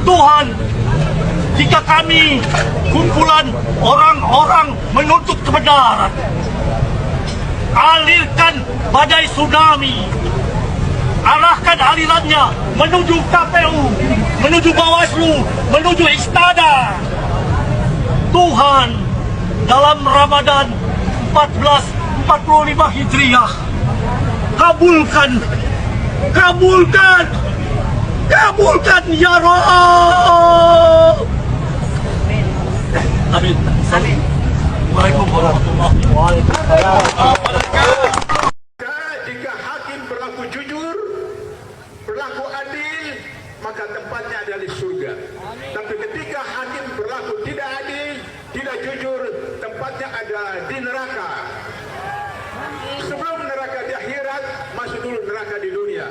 Tuhan, jika kami kumpulan orang-orang menuntut kebenaran, alirkan badai tsunami, arahkan alirannya menuju KPU, menuju Bawaslu, menuju Istana. Tuhan, dalam Ramadan 1445 Hijriah, kabulkan ya Rabb. Amin. Assalamualaikum warahmatullahi wabarakatuh. Jika hakim berlaku jujur, berlaku adil, maka tempatnya adalah di surga. Tapi ketika hakim berlaku tidak adil, tidak jujur, tempatnya adalah di neraka. Sebelum neraka di akhirat, masuk dulu neraka di dunia,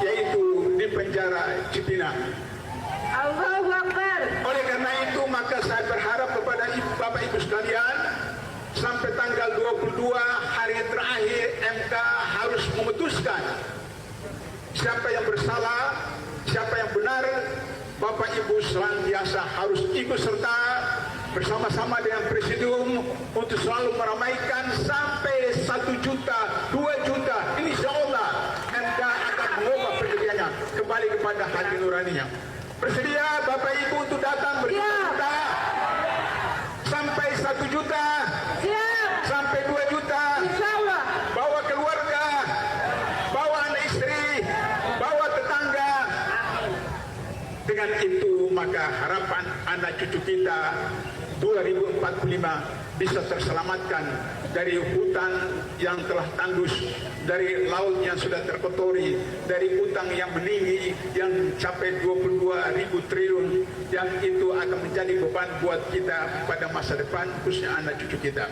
yaitu di penjara Cipinang. Allahu Akbar. Oleh karena itu, maka saya berharap kepada Bapak Ibu sekalian, sampai tanggal 22 hari terakhir MK harus memutuskan siapa yang bersalah, siapa yang benar. Bapak Ibu senantiasa harus ikut serta bersama-sama dengan Presidium untuk selalu meramaikan sampai 1 juta, 2 juta. Insya Allah MK akan mengubah pendiriannya kembali kepada hati nuraninya. Bersedia Bapak Ibu untuk datang berjuta sampai 1 juta, sampai 2 juta. Insyaallah. Bawa keluarga, bawa anak istri, bawa tetangga. Dengan itu maka harapan anak cucu kita 2045 bisa terselamatkan dari hutan yang telah tandus, dari laut yang sudah terkotori, dari utang yang meninggi yang capai 22.000 triliun, yang itu akan menjadi beban buat kita pada masa depan, khususnya anak cucu kita.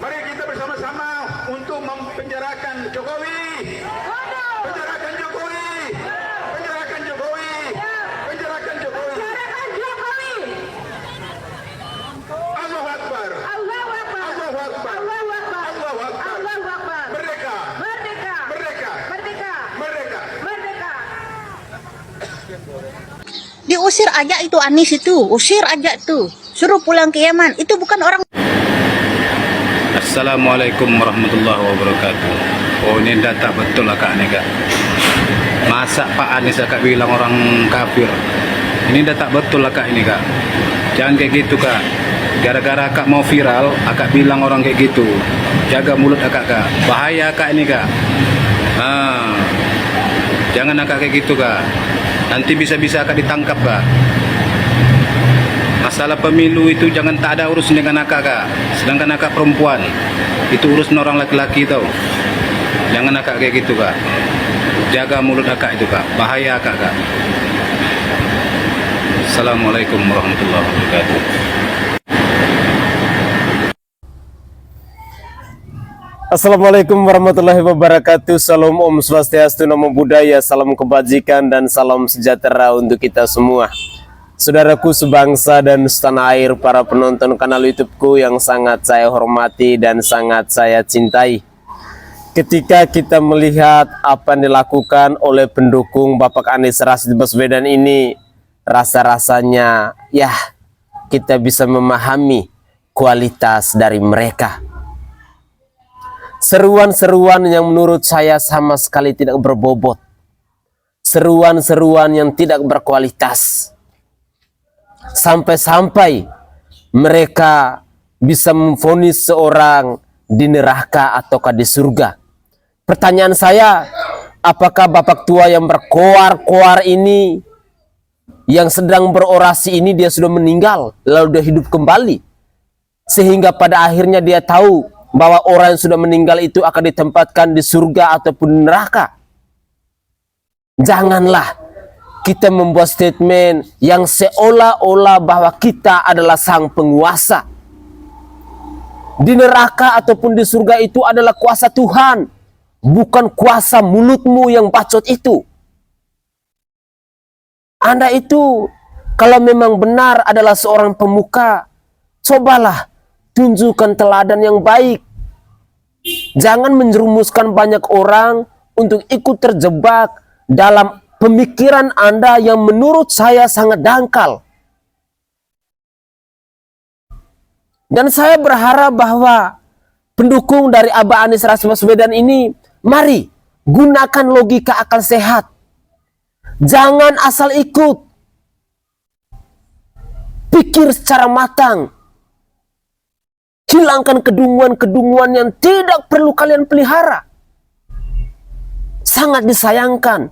Mari kita bersama-sama untuk mempenjarakan Jokowi. Penjarakan Jokowi. Penjarakan Jokowi. Penjarakan Jokowi. Penjarakan Jokowi. Allahu Akbar. Allahu Akbar. Allahu Akbar. Allahu Akbar. Allahu Akbar. Allahu Akbar. Merdeka. Merdeka. Merdeka. Merdeka. Merdeka. Merdeka. Diusir aja itu Anies itu, usir aja tuh, suruh pulang ke Yaman. Itu bukan orang. Assalamualaikum warahmatullahi wabarakatuh. Oh, ini data betul lah kak nih kak. Masa Pak Anies kak bilang orang kafir? Ini data betul lah kak ini kak. Jangan kayak gitu kak. Gara-gara kak mau viral, akak bilang orang kayak gitu. Jaga mulut akak kak. Bahaya kak ini kak. Jangan akak kayak gitu kak. Nanti bisa-bisa akak ditangkap kak. Masalah pemilu itu jangan tak ada urusan dengan akak kak. Sedangkan akak perempuan, itu urusan orang laki-laki tau. Jangan akak kayak gitu kak. Jaga mulut akak itu kak. Bahaya akak kak. Assalamualaikum warahmatullahi wabarakatuh. Assalamualaikum warahmatullahi wabarakatuh. Salam Om Swastiastu, Namo Buddhaya, salam kebajikan dan salam sejahtera untuk kita semua. Saudaraku sebangsa dan setanah air, para penonton kanal YouTubeku yang sangat saya hormati dan sangat saya cintai. Ketika kita melihat apa yang dilakukan oleh pendukung Bapak Anies Rashid Baswedan ini, rasa-rasanya ya kita bisa memahami kualitas dari mereka. Seruan-seruan yang menurut saya sama sekali tidak berbobot. Seruan-seruan yang tidak berkualitas. Sampai-sampai mereka bisa memvonis seorang di neraka ataukah di surga. Pertanyaan saya, apakah Bapak tua yang berkoar-koar ini, yang sedang berorasi ini, dia sudah meninggal lalu dia hidup kembali, sehingga pada akhirnya dia tahu bahwa orang yang sudah meninggal itu akan ditempatkan di surga ataupun neraka? Janganlah kita membuat statement yang seolah-olah bahwa kita adalah sang penguasa. Di neraka ataupun di surga itu adalah kuasa Tuhan, bukan kuasa mulutmu yang bacot itu. Anda itu kalau memang benar adalah seorang pemuka, cobalah tunjukkan teladan yang baik. Jangan menjerumuskan banyak orang untuk ikut terjebak dalam pemikiran Anda yang menurut saya sangat dangkal. Dan saya berharap bahwa pendukung dari Abah Anies Rashid Baswedan ini, mari gunakan logika akal sehat. Jangan asal ikut. Pikir secara matang. Hilangkan kedunguan-kedunguan yang tidak perlu kalian pelihara. Sangat disayangkan.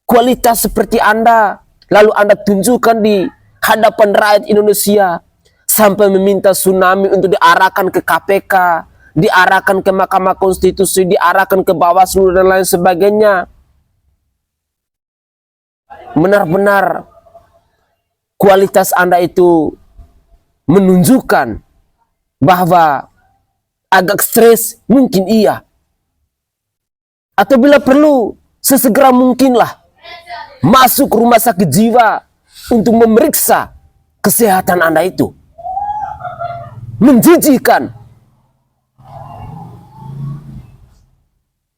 Kualitas seperti Anda, lalu Anda tunjukkan di hadapan rakyat Indonesia, sampai meminta tsunami untuk diarahkan ke KPK, diarahkan ke Mahkamah Konstitusi, diarahkan ke Bawaslu dan lain sebagainya. Benar-benar kualitas Anda itu menunjukkan bahwa agak stres, mungkin iya. Atau bila perlu, sesegera mungkinlah masuk rumah sakit jiwa untuk memeriksa kesehatan Anda itu. Menjijikan.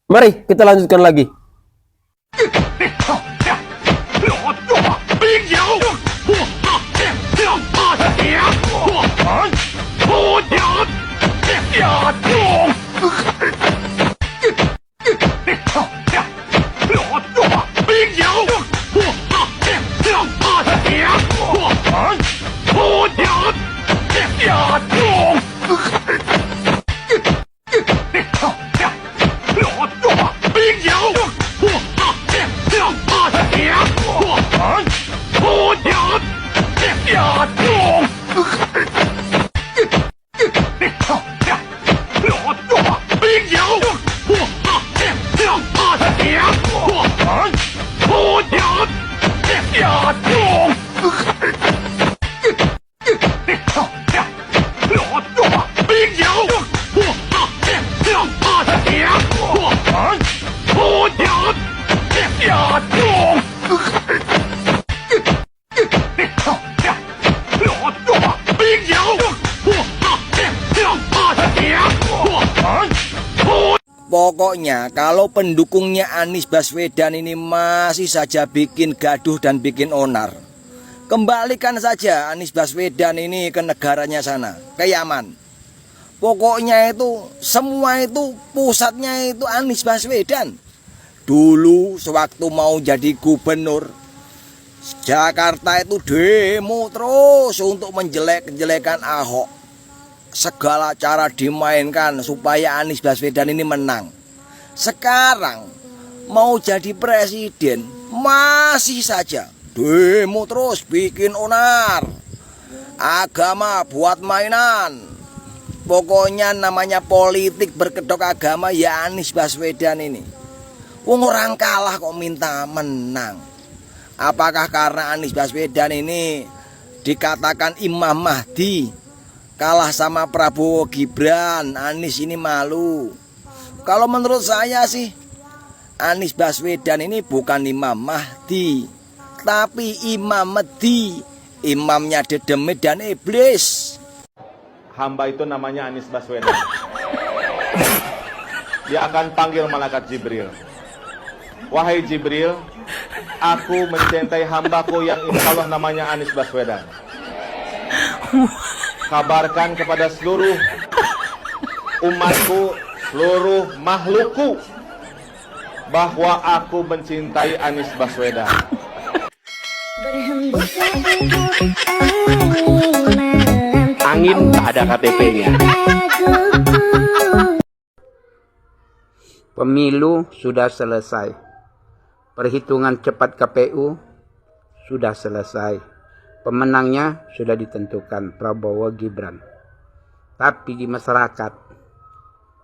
Mari kita lanjutkan lagi. Pokoknya kalau pendukungnya Anies Baswedan ini masih saja bikin gaduh dan bikin onar, kembalikan saja Anies Baswedan ini ke negaranya sana, ke Yaman. Pokoknya itu semua itu pusatnya itu Anies Baswedan. Dulu sewaktu mau jadi gubernur Jakarta itu demo terus untuk menjelek-jelekan Ahok. Segala cara dimainkan supaya Anies Baswedan ini menang. Sekarang mau jadi presiden masih saja demo terus, bikin onar. Agama buat mainan. Pokoknya namanya politik berkedok agama ya Anies Baswedan ini. Wong orang kalah kok minta menang. Apakah karena Anies Baswedan ini dikatakan Imam Mahdi, kalah sama Prabowo Gibran, Anies ini malu. Kalau menurut saya sih, Anies Baswedan ini bukan Imam Mahdi, tapi Imam Mahdi, imamnya Dedemit dan Iblis. Hamba itu namanya Anies Baswedan. Dia akan panggil malaikat Jibril. Wahai Jibril, aku mencintai hambaku yang insya Allah namanya Anies Baswedan. Kabarkan kepada seluruh umatku, seluruh makhlukku, bahwa aku mencintai Anies Baswedan. Angin tak ada KTP-nya. Pemilu sudah selesai. Perhitungan cepat KPU sudah selesai. Pemenangnya sudah ditentukan, Prabowo Gibran. Tapi di masyarakat,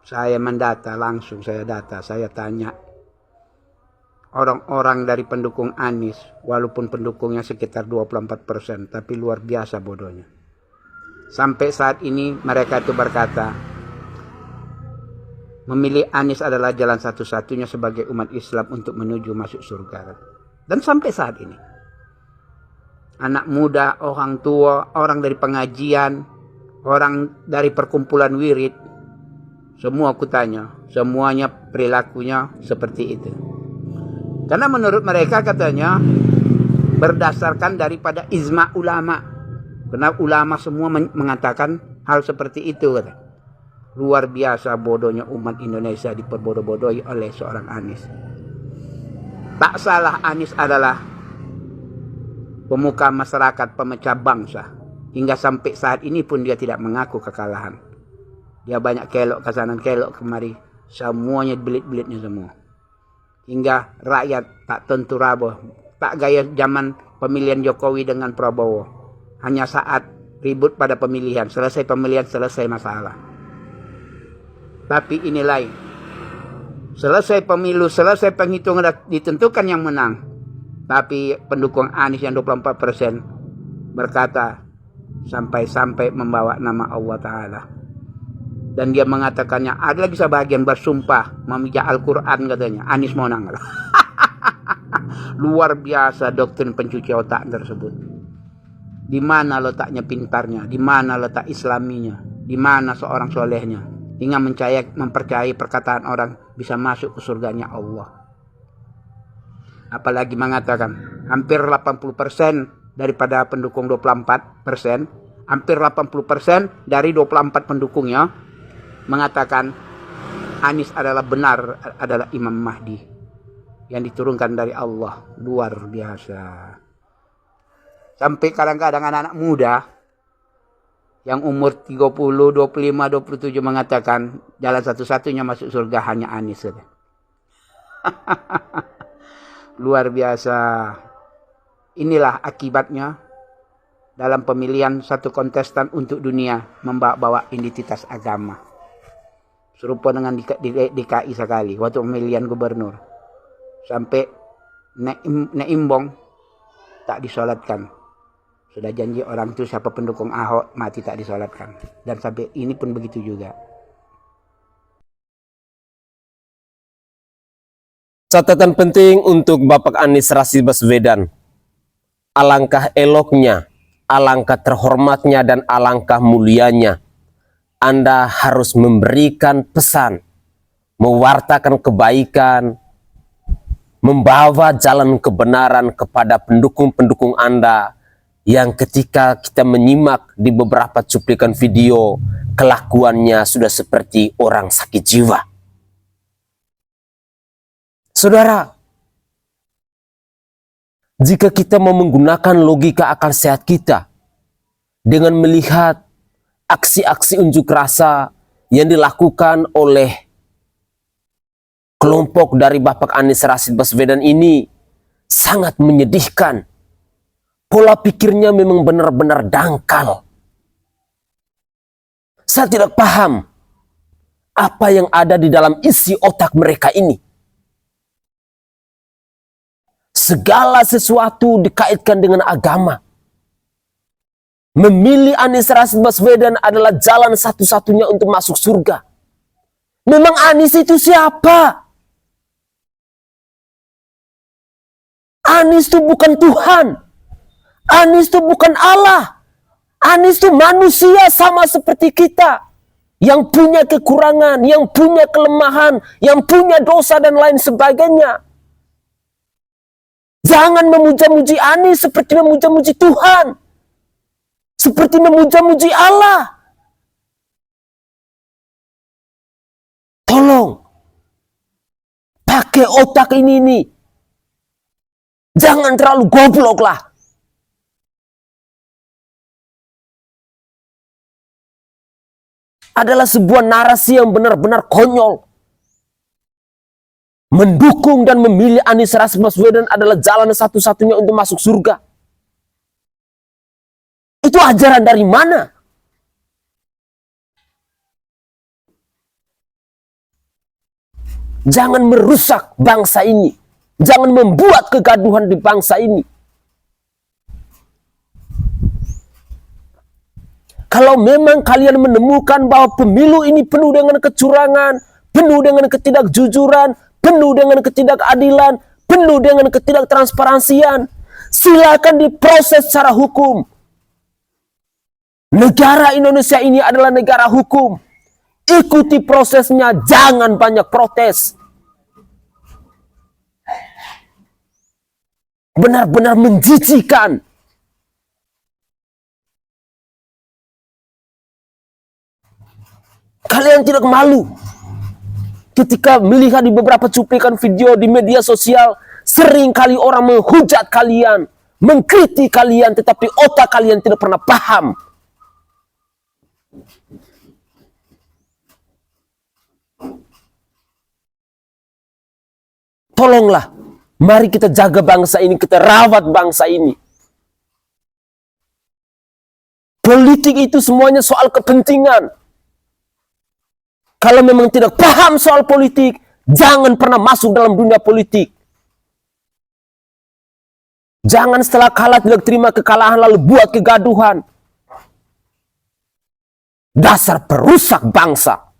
saya mendata langsung, saya data, saya tanya. orang-orang dari pendukung Anies, walaupun pendukungnya sekitar 24%, tapi luar biasa bodohnya. Sampai saat ini mereka itu berkata, memilih Anies adalah jalan satu-satunya sebagai umat Islam untuk menuju masuk surga. Dan sampai saat ini, anak muda, orang tua, orang dari pengajian, orang dari perkumpulan wirid, semua aku tanya, semuanya perilakunya seperti itu. Karena menurut mereka katanya berdasarkan daripada ijma ulama. Karena ulama semua mengatakan hal seperti itu. Kata. Luar biasa bodohnya umat Indonesia diperbodoh-bodohi oleh seorang Anies. Tak salah, Anies adalah pemuka masyarakat, pemecah bangsa. Hingga sampai saat ini pun dia tidak mengaku kekalahan. Dia banyak kelok ke sana, kelok kemari. Semuanya belit-belitnya semua. Hingga rakyat tak tentu raba, tak gaya zaman pemilihan Jokowi dengan Prabowo. Hanya saat ribut pada pemilihan, selesai pemilihan, selesai masalah. Tapi ini lain. Selesai pemilu, selesai penghitungan, ditentukan yang menang. Tapi pendukung Anies yang 24% berkata sampai-sampai membawa nama Allah Ta'ala. Dan dia mengatakannya, ada lagi sebagian bersumpah memijak Al-Quran katanya, Anies menang. Luar biasa doktrin pencuci otak tersebut. Di mana letaknya pintarnya, di mana letak islaminya, di mana seorang solehnya, hingga mempercayai perkataan orang bisa masuk ke surganya Allah. Apalagi mengatakan, hampir 80% daripada pendukung 24%, hampir 80% dari 24 pendukungnya, mengatakan Anies adalah benar, adalah Imam Mahdi yang diturunkan dari Allah. Luar biasa. Sampai kadang-kadang anak-anak muda yang umur 30, 25, 27 mengatakan jalan satu-satunya masuk surga hanya Anies. Luar biasa. Inilah akibatnya dalam pemilihan satu kontestan untuk dunia membawa identitas agama. Serupa dengan DKI sekali waktu pemilihan gubernur. Sampai Neimbong tak disolatkan. Sudah janji orang itu siapa pendukung Ahok mati tak disolatkan. Dan sampai ini pun begitu juga. Catatan penting untuk Bapak Anies Rashid Baswedan. Alangkah eloknya, alangkah terhormatnya, dan alangkah mulianya Anda harus memberikan pesan, mewartakan kebaikan, membawa jalan kebenaran kepada pendukung-pendukung Anda yang ketika kita menyimak di beberapa cuplikan video, kelakuannya sudah seperti orang sakit jiwa. Saudara, jika kita mau menggunakan logika akal sehat kita dengan melihat aksi-aksi unjuk rasa yang dilakukan oleh kelompok dari Bapak Anies Rashid Baswedan ini sangat menyedihkan. Pola pikirnya memang benar-benar dangkal. Saya tidak paham apa yang ada di dalam isi otak mereka ini. Segala sesuatu dikaitkan dengan agama. Memilih Anies Rashid Baswedan adalah jalan satu-satunya untuk masuk surga. Memang Anies itu siapa? Anies itu bukan Tuhan. Anies itu bukan Allah. Anies itu manusia sama seperti kita. Yang punya kekurangan, yang punya kelemahan, yang punya dosa dan lain sebagainya. Jangan memuja-muji Anies seperti memuja-muji Tuhan. Seperti memuja-muji Allah. Tolong. Pakai otak ini nih. Jangan terlalu goblok lah. Adalah sebuah narasi yang benar-benar konyol. Mendukung dan memilih Anies Rashid Baswedan adalah jalan satu-satunya untuk masuk surga. Itu ajaran dari mana? Jangan merusak bangsa ini. Jangan membuat kegaduhan di bangsa ini. Kalau memang kalian menemukan bahwa pemilu ini penuh dengan kecurangan, penuh dengan ketidakjujuran, penuh dengan ketidakadilan, penuh dengan ketidaktransparansian, silakan diproses secara hukum. Negara Indonesia ini adalah negara hukum. Ikuti prosesnya, jangan banyak protes. Benar-benar menjijikan. Kalian tidak malu ketika melihat di beberapa cuplikan video di media sosial, sering kali orang menghujat kalian, mengkritik kalian, tetapi otak kalian tidak pernah paham. Tolonglah, mari kita jaga bangsa ini, kita rawat bangsa ini. Politik itu semuanya soal kepentingan. Kalau memang tidak paham soal politik, jangan pernah masuk dalam dunia politik. Jangan setelah kalah tidak terima kekalahan lalu buat kegaduhan. Dasar perusak bangsa.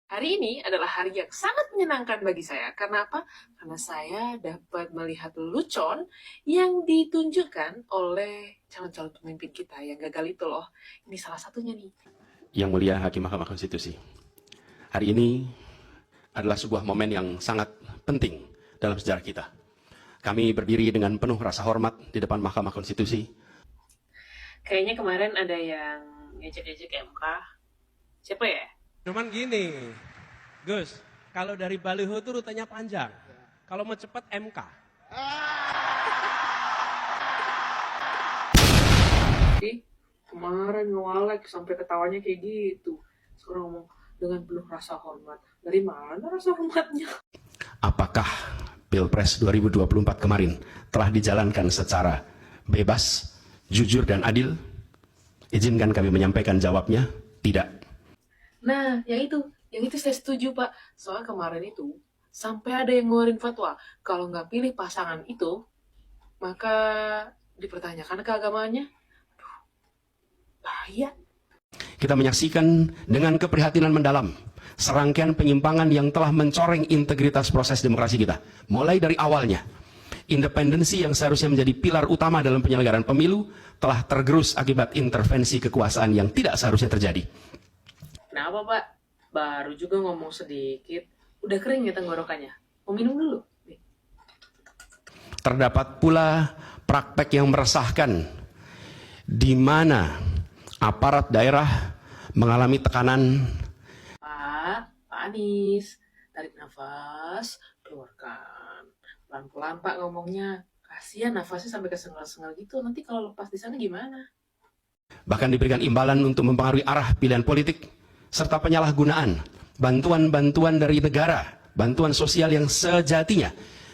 Hari ini adalah hari yang sangat menyenangkan bagi saya. Karena apa? Karena saya dapat melihat lelucon yang ditunjukkan oleh calon-calon pemimpin kita yang gagal itu loh. Ini salah satunya nih. Yang mulia Hakim Mahkamah Konstitusi. Hari ini adalah sebuah momen yang sangat penting dalam sejarah kita. Kami berdiri dengan penuh rasa hormat di depan Mahkamah Konstitusi. Kayaknya kemarin ada yang ngejek-ngejek MK. Siapa ya? Cuman gini, Gus, kalau dari baliho itu rutenya panjang. Kalau mau cepat MK. Kemarin ngewalek sampai ketawanya kayak gitu. Sekarang ngomong dengan penuh rasa hormat. Dari mana rasa hormatnya? Apakah Pilpres 2024 kemarin telah dijalankan secara bebas, jujur, dan adil? Izinkan kami menyampaikan jawabnya, tidak. Nah, yang itu saya setuju Pak. Soal kemarin itu, sampai ada yang ngeluarin fatwa, kalau nggak pilih pasangan itu, maka dipertanyakan keagamaannya. Aduh, bahaya. Kita menyaksikan dengan keprihatinan mendalam serangkaian penyimpangan yang telah mencoreng integritas proses demokrasi kita. Mulai dari awalnya, independensi yang seharusnya menjadi pilar utama dalam penyelenggaraan pemilu telah tergerus akibat intervensi kekuasaan yang tidak seharusnya terjadi. Kenapa Pak? Baru juga ngomong sedikit, udah kering ya tenggorokannya. Mau minum dulu? Nih. Terdapat pula praktek yang meresahkan, di mana aparat daerah mengalami tekanan. Pak Anies, tarik nafas, keluarkan. Pelan-pelan Pak ngomongnya. Kasihan nafasnya sampai kesengal-sengal gitu. Nanti kalau lepas di sana gimana? Bahkan diberikan imbalan untuk mempengaruhi arah pilihan politik, serta penyalahgunaan bantuan-bantuan dari negara, bantuan sosial yang sejatinya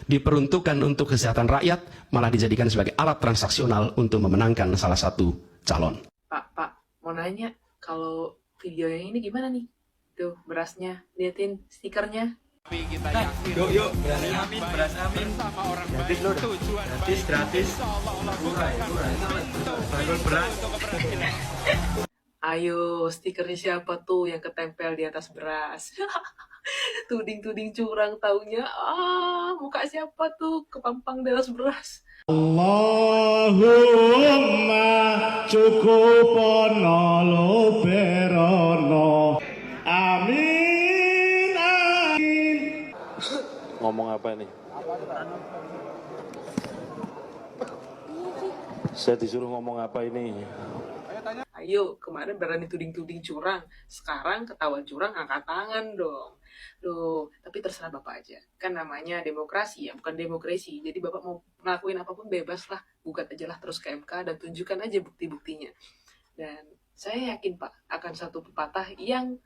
diperuntukkan untuk kesehatan rakyat, malah dijadikan sebagai alat transaksional untuk memenangkan salah satu calon. Pak, mau nanya, kalau video yang ini gimana nih? Tuh, berasnya, liatin stikernya. Yuk, beras amin. Gratis loh, gratis. Murah. Beras. Ayo, stikernya siapa tuh yang ketempel di atas beras? Tuding-tuding curang taunya. Muka siapa tuh kepampang di atas beras? Allahumma cukupono lo berono. Amin. Ngomong apa nih? Saya disuruh ngomong apa ini? Ayo, kemarin berani tuding-tuding curang. Sekarang ketahuan curang, angkat tangan dong. Loh, tapi terserah Bapak aja. Kan namanya demokrasi ya, bukan demokrasi. Jadi Bapak mau ngelakuin apapun bebas lah. Gugat aja lah terus ke MK dan tunjukkan aja bukti-buktinya. Dan saya yakin Pak, akan satu pepatah yang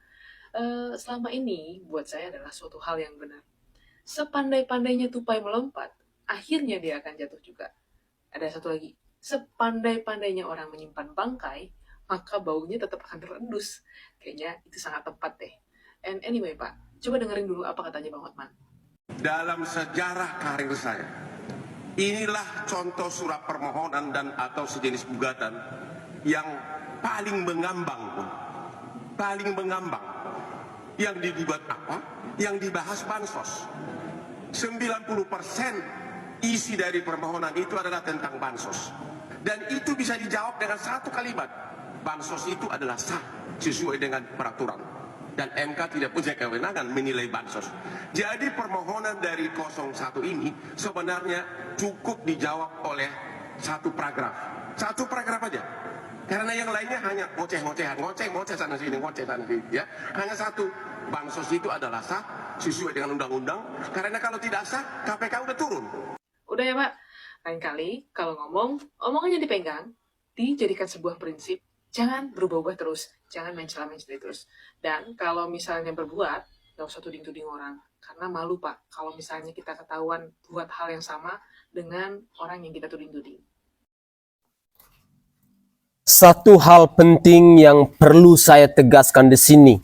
selama ini buat saya adalah suatu hal yang benar. Sepandai-pandainya tupai melompat, akhirnya dia akan jatuh juga. Ada satu lagi. Sepandai-pandainya orang menyimpan bangkai, maka baunya tetap akan terendus. Kayaknya itu sangat tepat deh. And anyway Pak, coba dengerin dulu apa katanya Bang Hotman. Dalam sejarah karir saya, inilah contoh surat permohonan dan atau sejenis gugatan yang paling mengambang pun. Paling mengambang. Yang dibuat apa? Yang dibahas bansos. 90% isi dari permohonan itu adalah tentang bansos. Dan itu bisa dijawab dengan satu kalimat. Bansos itu adalah sah sesuai dengan peraturan. Dan MK tidak punya kewenangan menilai bansos. Jadi permohonan dari 01 ini sebenarnya cukup dijawab oleh satu paragraf. Satu paragraf aja. Karena yang lainnya hanya ngoceh-ngocehan, ngoceh sana sini, ngoceh sana sini, ya. Hanya satu, bansos itu adalah sah sesuai dengan undang-undang. Karena kalau tidak sah, KPK udah turun. Udah ya Pak, lain kali kalau ngomong, omongannya dipegang, dijadikan sebuah prinsip, jangan berubah-ubah terus, jangan mencela-mencela terus. Dan kalau misalnya berbuat, gak usah tuding-tuding orang, karena malu Pak, kalau misalnya kita ketahuan buat hal yang sama dengan orang yang kita tuding-tuding. Satu hal penting yang perlu saya tegaskan di sini,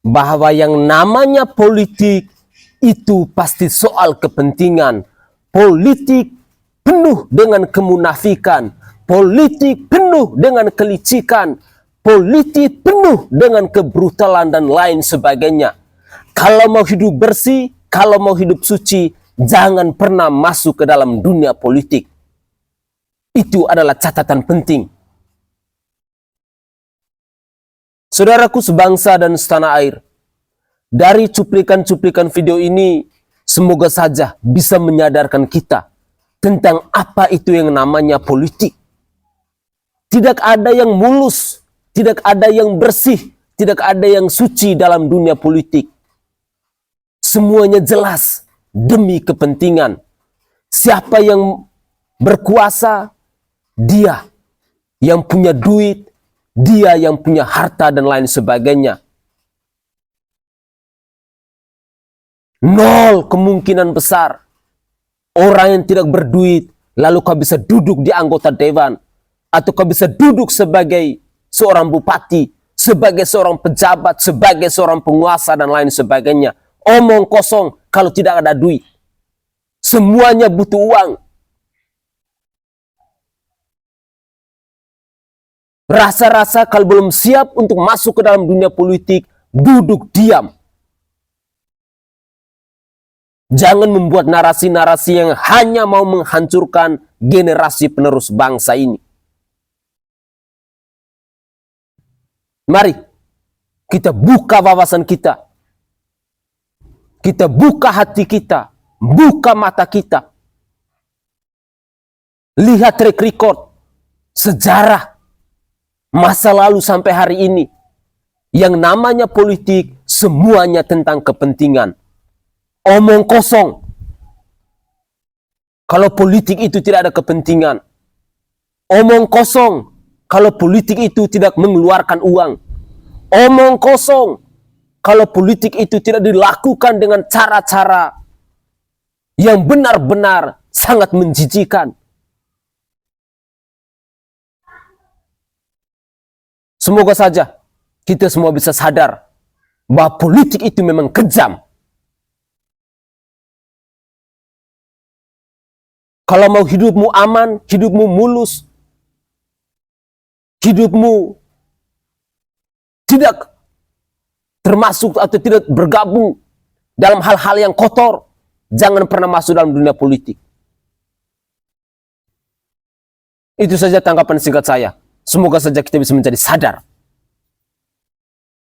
bahwa yang namanya politik itu pasti soal kepentingan. Politik penuh dengan kemunafikan, politik penuh dengan kelicikan, politik penuh dengan kebrutalan dan lain sebagainya. Kalau mau hidup bersih, kalau mau hidup suci, jangan pernah masuk ke dalam dunia politik. Itu adalah catatan penting. Saudaraku sebangsa dan setanah air, dari cuplikan-cuplikan video ini, semoga saja bisa menyadarkan kita tentang apa itu yang namanya politik. Tidak ada yang mulus, tidak ada yang bersih, tidak ada yang suci dalam dunia politik. Semuanya jelas demi kepentingan. Siapa yang berkuasa, dia yang punya duit, dia yang punya harta dan lain sebagainya. Nol kemungkinan besar orang yang tidak berduit lalu kau bisa duduk di anggota dewan, atau kau bisa duduk sebagai seorang bupati, sebagai seorang pejabat, sebagai seorang penguasa dan lain sebagainya. Omong kosong kalau tidak ada duit. Semuanya butuh uang. Rasa-rasa kalau belum siap untuk masuk ke dalam dunia politik, duduk diam. Jangan membuat narasi-narasi yang hanya mau menghancurkan generasi penerus bangsa ini. Mari kita buka wawasan kita. Kita buka hati kita, buka mata kita. Lihat track record, sejarah, masa lalu sampai hari ini. Yang namanya politik, semuanya tentang kepentingan. Omong kosong. Kalau politik itu tidak ada kepentingan. Omong kosong. Kalau politik itu tidak mengeluarkan uang. Omong kosong. Kalau politik itu tidak dilakukan dengan cara-cara yang benar-benar sangat menjijikan. Semoga saja kita semua bisa sadar bahwa politik itu memang kejam. Kalau mau hidupmu aman, hidupmu mulus, hidupmu tidak termasuk atau tidak bergabung dalam hal-hal yang kotor, jangan pernah masuk dalam dunia politik. Itu saja tanggapan singkat saya. Semoga saja kita bisa menjadi sadar